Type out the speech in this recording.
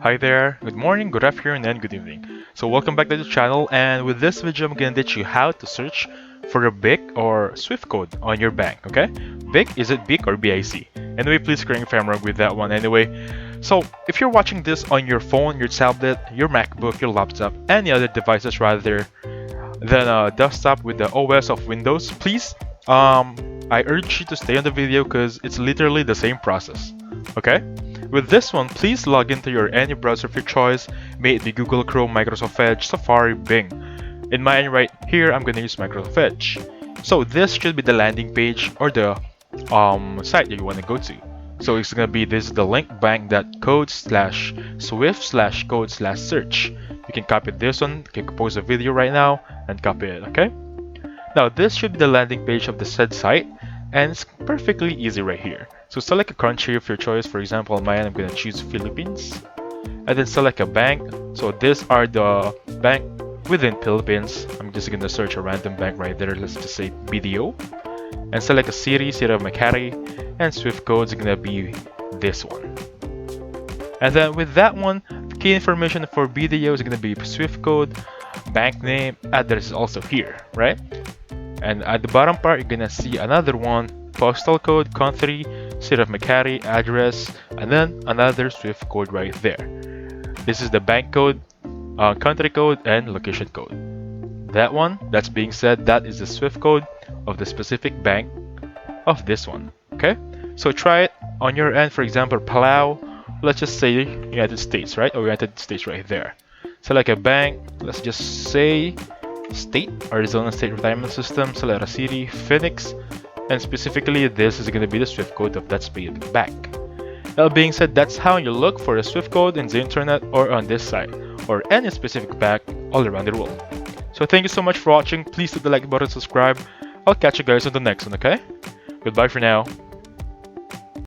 Hi there, good morning, good afternoon, and good evening. So welcome back to the channel, and with this video I'm gonna teach you how to search for a BIC or SWIFT code on your bank, okay? BIC, is it BIC or BIC? Anyway, please correct me if I'm wrong with that one anyway. So if you're watching this on your phone, your tablet, your MacBook, your laptop, any other devices rather than a desktop with the OS of Windows, please, I urge you to stay on the video because it's literally the same process, okay? With this one, please log into your any browser of your choice, may it be Google Chrome, Microsoft Edge, Safari, Bing. In mine right here, I'm gonna use Microsoft Edge. So this should be the landing page or the site that you want to go to. So it's gonna be this is the link bank.code/swift/code/search. You can copy this one, you can compose a video right now and copy it, okay? Now this should be the landing page of the said site, and it's perfectly easy right here. So select a country of your choice. For example, on mine I'm gonna choose Philippines, and then select a bank. So these are the bank within Philippines. I'm just gonna search a random bank right there. Let's just say BDO, and select a city of Makati, and SWIFT code is gonna be this one. And then with that one, the key information for BDO is gonna be SWIFT code, bank name, address is also here, right? And at the bottom part, you're gonna see another one, postal code, country, city of Makati, address, and then another SWIFT code right there. This is the bank code, country code, and location code. That one, that's being said, that is the SWIFT code of the specific bank of this one, okay? So try it on your end. For example, Palau, let's just say United States, right? Or United States right there. Select a bank, let's just say state, Arizona State Retirement System, select a city, Phoenix, and specifically this is going to be the SWIFT code of that specific bank. That being said, that's how you look for a SWIFT code in the internet or on this site, or any specific bank all around the world. So thank you so much for watching. Please hit the like button, subscribe. I'll catch you guys on the next one, okay? Goodbye for now.